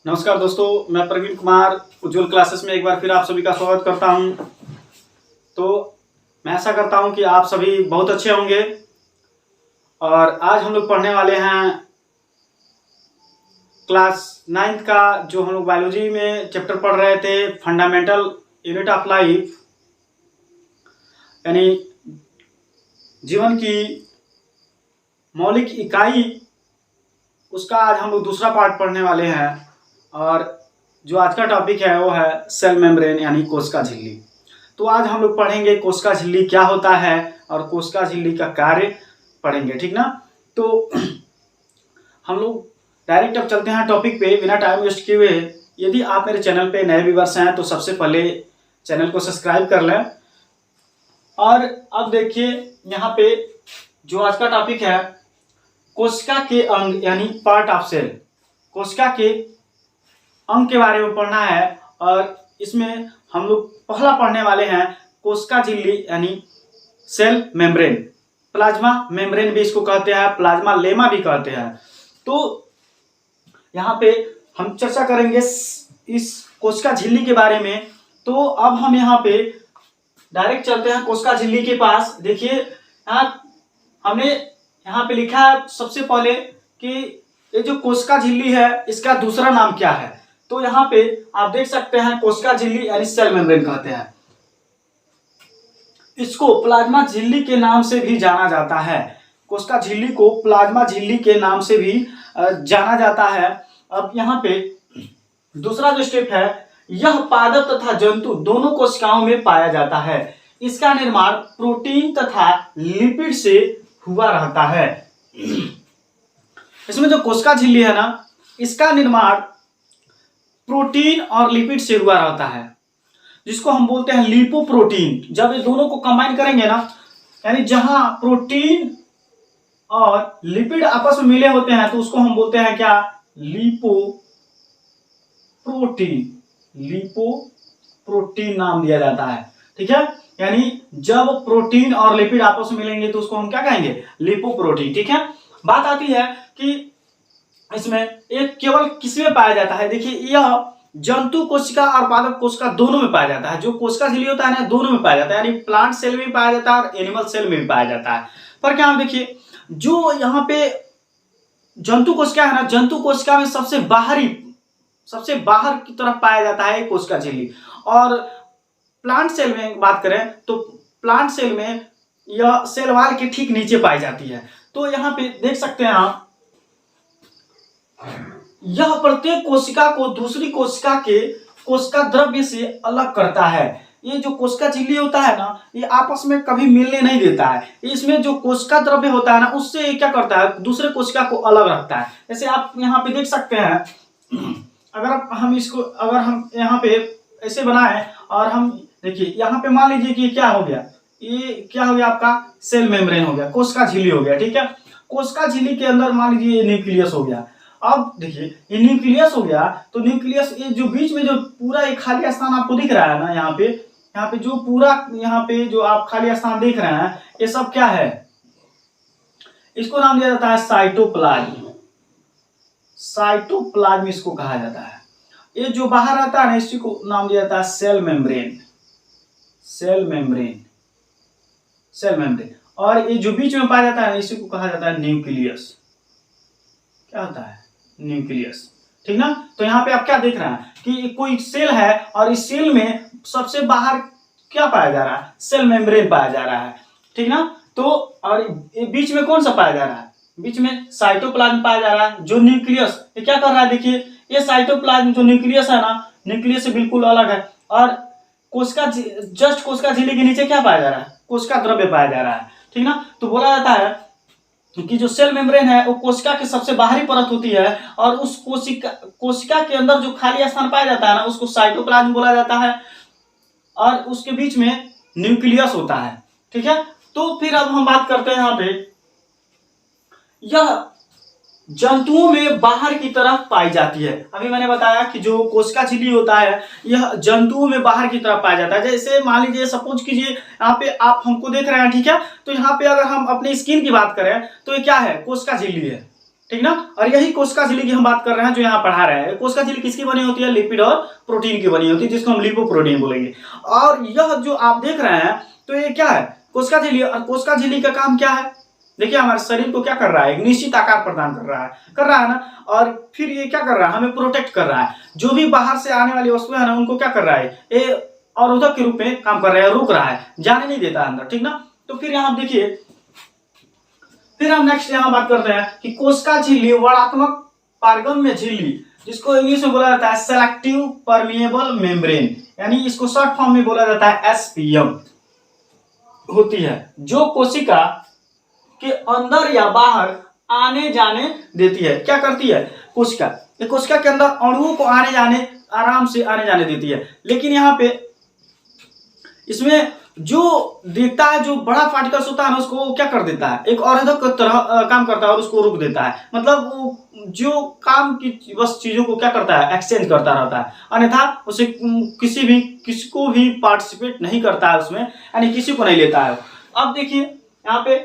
नमस्कार दोस्तों, मैं प्रवीण कुमार उज्ज्वल क्लासेस में एक बार फिर आप सभी का स्वागत करता हूं। तो मैं आशा करता हूं कि आप सभी बहुत अच्छे होंगे। और आज हम लोग पढ़ने वाले हैं क्लास 9th का, जो हम लोग बायोलॉजी में चैप्टर पढ़ रहे थे, फंडामेंटल यूनिट ऑफ लाइफ, यानी जीवन की मौलिक इकाई। उसका आज हम लोग दूसरा पार्ट पढ़ने वाले हैं। और जो आज का टॉपिक है वो है सेल मेम्ब्रेन यानी कोशिका झिल्ली। तो आज हम लोग पढ़ेंगे कोशिका झिल्ली क्या होता है और कोशिका झिल्ली का कार्य पढ़ेंगे, ठीक ना। तो हम लोग डायरेक्ट अब चलते हैं टॉपिक पे बिना टाइम वेस्ट किए हुए। यदि आप मेरे चैनल पे नए व्यूअर्स हैं तो सबसे पहले चैनल को सब्सक्राइब कर लें। और अब देखिए यहाँ पे जो आज का टॉपिक है कोशिका के अंग यानी पार्ट ऑफ सेल। कोशिका के अंग के बारे में पढ़ना है। और इसमें हम लोग पहला पढ़ने वाले हैं कोशिका झिल्ली यानी सेल मेम्ब्रेन। प्लाज्मा मेम्ब्रेन भी इसको कहते हैं, प्लाज्मा लेमा भी कहते हैं। तो यहाँ पे हम चर्चा करेंगे इस कोशिका झिल्ली के बारे में। तो अब हम यहाँ पे डायरेक्ट चलते हैं कोशिका झिल्ली के पास। देखिए यहाँ हमने यहाँ पे लिखा है सबसे पहले कि ये जो कोशिका झिल्ली है इसका दूसरा नाम क्या है। तो यहाँ पे आप देख सकते हैं कोशिका झिल्ली यानी सेल मेम्ब्रेन कहते हैं। इसको प्लाज्मा झिल्ली के नाम से भी जाना जाता है। कोशिका झिल्ली को प्लाज्मा झिल्ली के नाम से भी जाना जाता है। अब यहाँ पे दूसरा जो स्टेप है, यह पादप तथा जंतु दोनों कोशिकाओं में पाया जाता है। इसका निर्माण प्रोटीन तथा लिपिड से हुआ रहता है। इसमें जो कोशिका झिल्ली है ना, इसका निर्माण प्रोटीन और लिपिड से हुआ रहता है, जिसको हम बोलते हैं लिपोप्रोटीन। जब ये दोनों को कंबाइन करेंगे ना, यानी जहां प्रोटीन और लिपिड आपस में मिले होते हैं तो उसको हम बोलते हैं क्या, लिपोप्रोटीन। लिपोप्रोटीन नाम दिया जाता है, ठीक है। यानी जब प्रोटीन और लिपिड आपस में मिलेंगे तो उसको हम क्या कहेंगे, लिपोप्रोटीन, ठीक है। बात आती है कि इसमें एक केवल किसमें पाया जाता है। देखिए यह जंतु कोशिका और पादप कोशिका दोनों में पाया जाता है। जो कोशिका झिल्ली होता है ना, दोनों में पाया जाता है, यानी प्लांट सेल में भी पाया जाता है और एनिमल सेल में भी पाया जाता है। पर क्या, हम देखिए जो यहाँ पे जंतु कोशिका है ना, जंतु कोशिका में सबसे बाहर की तरफ पाया जाता है कोशिका झिल्ली। और प्लांट सेल में बात करें तो प्लांट सेल में यह सेल वॉल के ठीक नीचे पाई जाती है। तो यहाँ पे देख सकते हैं आप, यह प्रत्येक कोशिका को दूसरी कोशिका के कोशिका द्रव्य से अलग करता है। ये जो कोशिका झिल्ली होता है ना, ये आपस में कभी मिलने नहीं देता है। इसमें जो कोशिका द्रव्य होता है ना, उससे क्या करता है, दूसरे कोशिका को अलग रखता है। जैसे आप यहाँ पे देख सकते हैं, अगर हम यहाँ पे ऐसे बनाए और हम देखिए यहाँ पे मान लीजिए कि क्या हो गया, ये क्या हो गया, आपका सेल मेम्ब्रेन हो गया, कोशिका झिल्ली हो गया, ठीक है। कोशिका झिल्ली के अंदर मान लीजिए न्यूक्लियस हो गया। अब देखिए ये न्यूक्लियस हो गया, तो न्यूक्लियस ये जो बीच में जो पूरा एक खाली स्थान आपको दिख रहा है ना, यहाँ पे जो पूरा यहाँ पे जो आप खाली स्थान देख रहे हैं, ये सब क्या है, इसको नाम दिया जाता है साइटोप्लाज्म। साइटोप्लाज्म इसको कहा जाता है। ये जो बाहर आता है ना, इसी को नाम दिया जाता है सेल मेम्ब्रेन। Cell membrane. और ये जो बीच में पाया जाता है इसी को कहा जाता है न्यूक्लियस। क्या होता है, न्यूक्लियस, ठीक ना। तो यहाँ पे आप क्या देख रहे हैं कि कोई सेल है और इस सेल में सबसे बाहर क्या पाया जा रहा है, सेल मेम्ब्रेन पाया जा रहा है, ठीक ना। तो और बीच में कौन सा पाया जा रहा है, बीच में साइटोप्लाज्म पाया जा रहा है। जो न्यूक्लियस ये क्या कर रहा है, देखिए ये साइटोप्लाज्म जो न्यूक्लियस है ना, न्यूक्लियस से बिल्कुल अलग है। और कोशिका झिल्ली के नीचे क्या पाया जा रहा है, कोशिका द्रव्य पाया जा रहा है, ठीक ना। तो बोला जाता है कि जो सेल मेम्ब्रेन है वो कोशिका के सबसे बाहरी परत होती है। और उस कोशिका के अंदर जो खाली स्थान पाया जाता है ना, उसको साइटोप्लाज्म बोला जाता है। और उसके बीच में न्यूक्लियस होता है, ठीक है। तो फिर अब हम बात करते हैं यहाँ पे, यह जंतुओं में बाहर की तरफ पाई जाती है। अभी मैंने बताया कि जो कोशिका झिल्ली होता है यह जंतुओं में बाहर की तरफ पाया जाता है। जैसे मान लीजिए, सपोज कीजिए यहाँ पे आप हमको देख रहे हैं, ठीक है। तो यहाँ पे अगर हम अपने स्किन की बात करें तो ये क्या है, कोशिका झिल्ली है, ठीक ना। और यही कोशिका झिल्ली की हम बात कर रहे हैं जो यहाँ पढ़ा रहे हैं। कोशिका झिल्ली किसकी बनी होती है? लिपिड और प्रोटीन की बनी होती है, जिसको हम लिपोप्रोटीन बोलेंगे। और यह जो आप देख रहे हैं तो ये क्या है? कोशिका झिल्ली। और कोशिका झिल्ली का काम क्या है? देखिए हमारे शरीर को क्या कर रहा है? एक निश्चित आकार प्रदान कर रहा है ना। और फिर ये क्या कर रहा है? हमें प्रोटेक्ट कर रहा है। जो भी बाहर से आने वाली वस्तुएं है ना, उनको क्या कर रहा है? ये अवरोधक के रूप में काम कर रहा है, रोक रहा है, जाने नहीं देता अंदर, ठीक ना। तो फिर यहाँ देखिए, फिर हम नेक्स्ट यहाँ बात करते हैं कि कोशिका झिल्ली वर्णात्मक पारगम्य झिल्ली, जिसको इंग्लिश में बोला जाता है सेलेक्टिव परमिएबल मेम्ब्रेन, यानी इसको शॉर्ट फॉर्म में बोला जाता है एसपीएम, होती है, जो कोशिका के अंदर या बाहर आने जाने देती है। क्या करती है? कोशिका के अंदर अणुओं को आराम से आने जाने देती है। लेकिन यहाँ पे इसमें जो देखता है, जो बड़ा पार्टिकल्स होता है ना, उसको क्या कर देता है? एक अवरोधक की तरह काम करता है और उसको रोक देता है। मतलब वो जो काम की बस चीजों को क्या करता है? एक्सचेंज करता रहता है, अन्यथा उसे किसी को भी पार्टिसिपेट नहीं करता है उसमें, यानी किसी को नहीं लेता है। अब देखिए यहाँ पे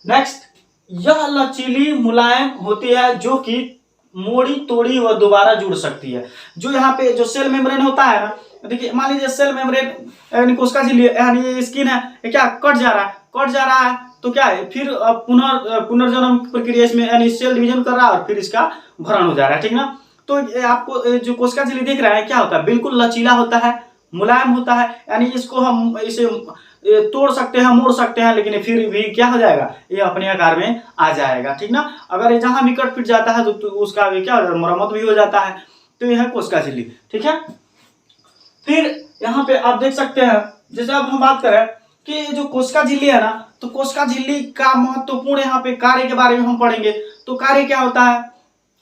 नेक्स्ट, यह लचीली मुलायम होती है, जो कि मोड़ी तोड़ी व दोबारा जुड़ सकती है। जो यहाँ पे जो सेल मेम्ब्रेन होता है ना, देखिए मान लीजिए सेल मेम्ब्रेन यानी कोशिका झिल्ली, यानी ये स्किन है, ये क्या कट जा रहा है तो क्या है? फिर पुनर्जन्म प्रक्रिया इसमें, यानी सेल डिवीजन कर रहा है और फिर इसका भरण हो जा रहा है, ठीक ना। तो आपको जो कोशिका झिल्ली दिख रहा है क्या होता है? बिल्कुल लचीला होता है, मुलायम होता है, यानी इसको हम इसे तोड़ सकते हैं, मोड़ सकते हैं, लेकिन फिर भी क्या हो जाएगा? ये अपने आकार में आ जाएगा, ठीक ना। अगर ये जहां भी कट फिट जाता है तो उसका भी क्या हो जाता है? मरम्मत भी हो जाता है। तो यह है कोशिका झिल्ली, ठीक है। फिर यहाँ पे आप देख सकते हैं, जैसे अब हम बात करें कि जो कोशिका झिल्ली है ना, तो कोशिका झिल्ली का महत्वपूर्ण यहाँ पे कार्य के बारे में हम पढ़ेंगे। तो कार्य क्या होता है,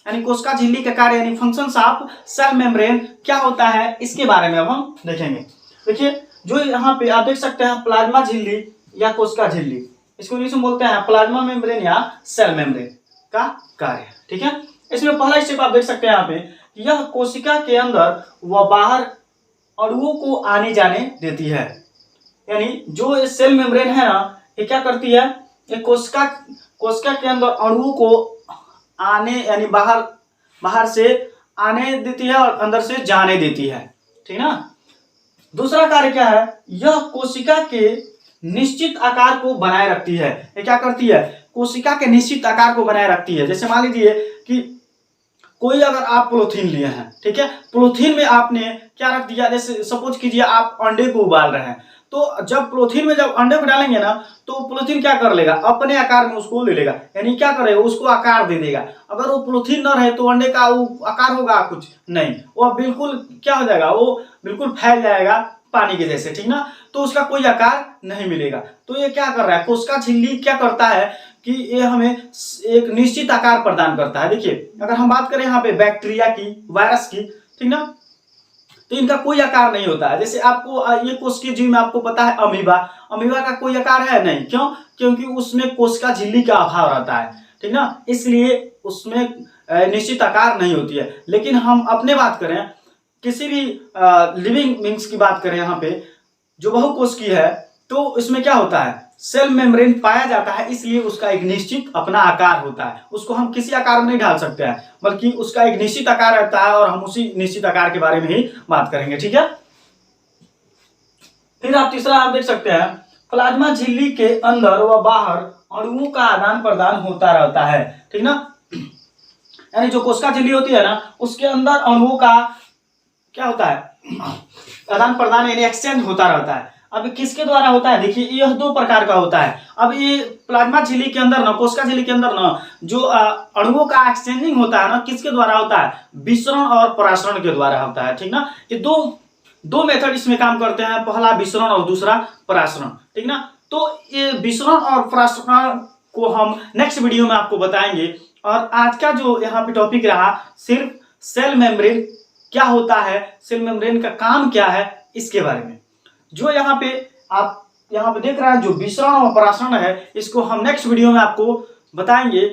यानी कोशिका झिल्ली का कार्य, यानी फंक्शंस ऑफ सेल मेम्ब्रेन क्या होता है, इसके बारे में अब हम देखेंगे। देखिए जो यहाँ पे आप देख सकते हैं प्लाज्मा झिल्ली या कोशिका झिल्ली, इसको इंग्लिश में बोलते हैं प्लाज्मा मेम्ब्रेन या सेल मेम्ब्रेन का कार्य, ठीक है। इसमें पहला स्टेप आप देख सकते हैं यहाँ पे, यह कोशिका के अंदर व बाहर अणुओं को आने जाने देती है। यानी जो सेल मेम्ब्रेन है ना, ये क्या करती है? ये कोशिका के अंदर अणुओं को आने, यानी बाहर से आने देती है और अंदर से जाने देती है, ठीक ना। दूसरा कार्य क्या है? यह कोशिका के निश्चित आकार को बनाए रखती है। ये क्या करती है? कोशिका के निश्चित आकार को बनाए रखती है। जैसे मान लीजिए कि कोई अगर आप पॉलीथीन लिए हैं, ठीक है, पॉलीथीन में आपने क्या रख दिया, जैसे सपोज कीजिए आप अंडे को उबाल रहे हैं, तो जब पॉलीथीन में जब अंडे को डालेंगे ना, तो पॉलीथीन क्या कर लेगा? अपने आकार में उसको ले लेगा, यानी क्या करेगा? उसको आकार दे देगा। अगर वो पॉलीथीन न रहे तो अंडे का वो आकार होगा कुछ नहीं, वो बिल्कुल क्या हो जाएगा? वो बिल्कुल फैल जाएगा पानी के जैसे, ठीक ना। तो उसका कोई आकार नहीं मिलेगा। तो ये क्या कर रहा है? कोशिका झिल्ली क्या करता है कि ये हमें एक निश्चित आकार प्रदान करता है। देखिए अगर हम बात करें यहाँ पे बैक्टीरिया की, वायरस की, ठीक ना, तो इनका कोई आकार नहीं होता है। जैसे आपको ये कोशिकीय जीव में आपको पता है अमीबा का कोई आकार है नहीं, क्यों? क्योंकि उसमें कोशिका झिल्ली का अभाव रहता है, ठीक ना, इसलिए उसमें निश्चित आकार नहीं होती है। लेकिन हम अपने बात करें किसी भी लिविंग बींग्स की बात करें, यहाँ पे जो बहुकोशिकीय है, तो इसमें क्या होता है? सेल मेम्ब्रेन पाया जाता है, इसलिए उसका एक निश्चित अपना आकार होता है। उसको हम किसी आकार में नहीं ढाल सकते हैं, बल्कि उसका एक निश्चित आकार रहता है और हम उसी निश्चित आकार के बारे में ही बात करेंगे, ठीक है। फिर आप तीसरा आप देख सकते हैं, प्लाज्मा झिल्ली के अंदर व बाहर अणुओं का आदान प्रदान होता रहता है, ठीक ना। यानी जो कोशिका झिल्ली होती है ना, उसके अंदर अणुओं का क्या होता है? आदान प्रदान, यानी एक्सचेंज होता रहता है। अब किसके द्वारा होता है? देखिए यह दो प्रकार का होता है। अब ये प्लाज्मा झिल्ली के अंदर ना, कोशिका झिल्ली के अंदर ना, जो अणुओं का एक्सचेंजिंग होता है ना, किसके द्वारा होता है? विसरण और परासरण के द्वारा होता है, ठीक ना। ये दो मेथड इसमें काम करते हैं, पहला विसरण और दूसरा परासरण, ठीक ना। तो ये विसरण और परासरण को हम नेक्स्ट वीडियो में आपको बताएंगे। और आज का जो यहाँ पे टॉपिक रहा, सिर्फ सेल मेम्ब्रेन क्या होता है, सेल मेम्ब्रेन का काम क्या है, इसके बारे में। जो यहाँ पे आप यहाँ पे देख रहे हैं, जो विसरण और परासरण है, इसको हम नेक्स्ट वीडियो में आपको बताएंगे।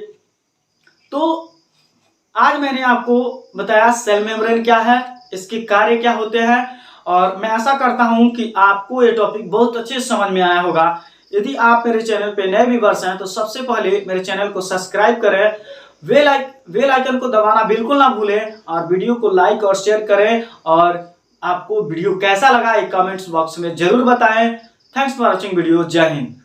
तो आज मैंने आपको बताया सेल मेम्ब्रेन क्या है, इसके कार्य क्या होते हैं, और मैं आशा करता हूं कि आपको ये टॉपिक बहुत अच्छे से समझ में आया होगा। यदि आप मेरे चैनल पे नए व्यूअर्स हैं तो सबसे पहले मेरे चैनल को सब्सक्राइब करें, बेल आइकन को दबाना बिल्कुल ना भूलें और वीडियो को लाइक और शेयर करें। और आपको वीडियो कैसा लगा एक कमेंट्स बॉक्स में जरूर बताएं। Thanks for watching video. जय हिंद।